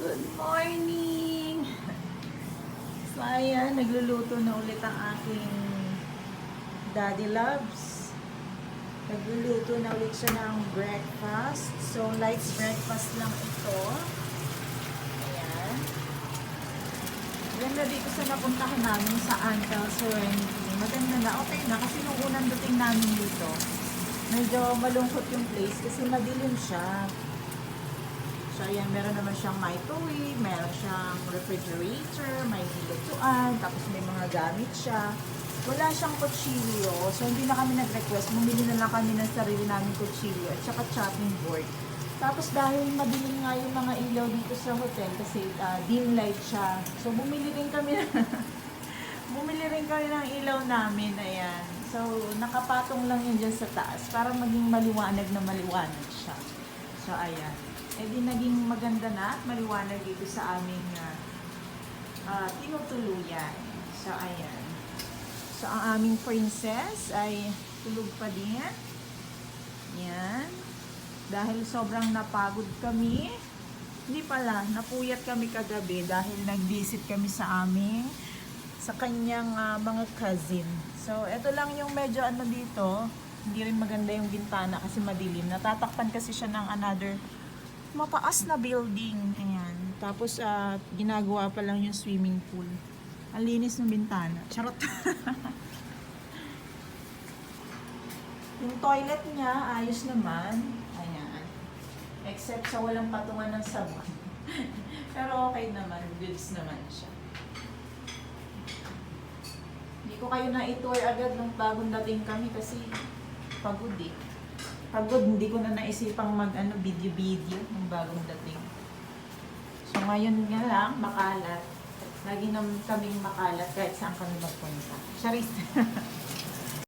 Good morning! So ayan, nagluluto na ulit ang aking Daddy Loves. Nagluluto na ulit siya ng breakfast. So light breakfast lang ito. Ayan. Ganda dito sa napuntahan namin sa Antal Serenity. Maganda na, okay na kasi nung unang dating namin dito, medyo malungkot yung place kasi madilim siya. So, ayan, meron naman siyang microwave, meron siyang refrigerator, may hilutuan, tapos may mga gamit siya. Wala siyang kutsilyo, so hindi na kami nag-request. Bumili na lang kami ng sarili namin kutsilyo at saka chopping board. Tapos dahil madilim nga yung mga ilaw dito sa hotel kasi dim light siya. So, bumili rin kami ng ilaw namin, ayan. So, nakapatong lang yun dyan sa taas para maging maliwanag na maliwanag siya. So, ayan. Eh di naging maganda na at maliwanag dito sa aming tinutuluyan. So, ayan. So, ang aming princess ay tulog pa din. Yan. Dahil sobrang napagod kami. Hindi pala, napuyat kami kagabi dahil nag-visit kami sa kanyang mga cousin. So, ito lang yung medyo dito. Hindi rin maganda yung bintana kasi madilim. Natatakpan kasi siya ng another mataas na building. Ayan. Tapos, ginagawa pa lang yung swimming pool. Ang linis ng bintana. Charot. Yung toilet niya, ayos naman. Ayan. Except sa walang patungan ng sabon. Pero okay naman. Goods naman siya. Hindi ko kayo na-tour agad nung bagong dating kami kasi pagod eh. Pagod, hindi ko na naisipang video-video ng bagong dating. So ngayon nga lang, makalat. Lagi naman kaming makalat kahit saan kami magpunta. Charis.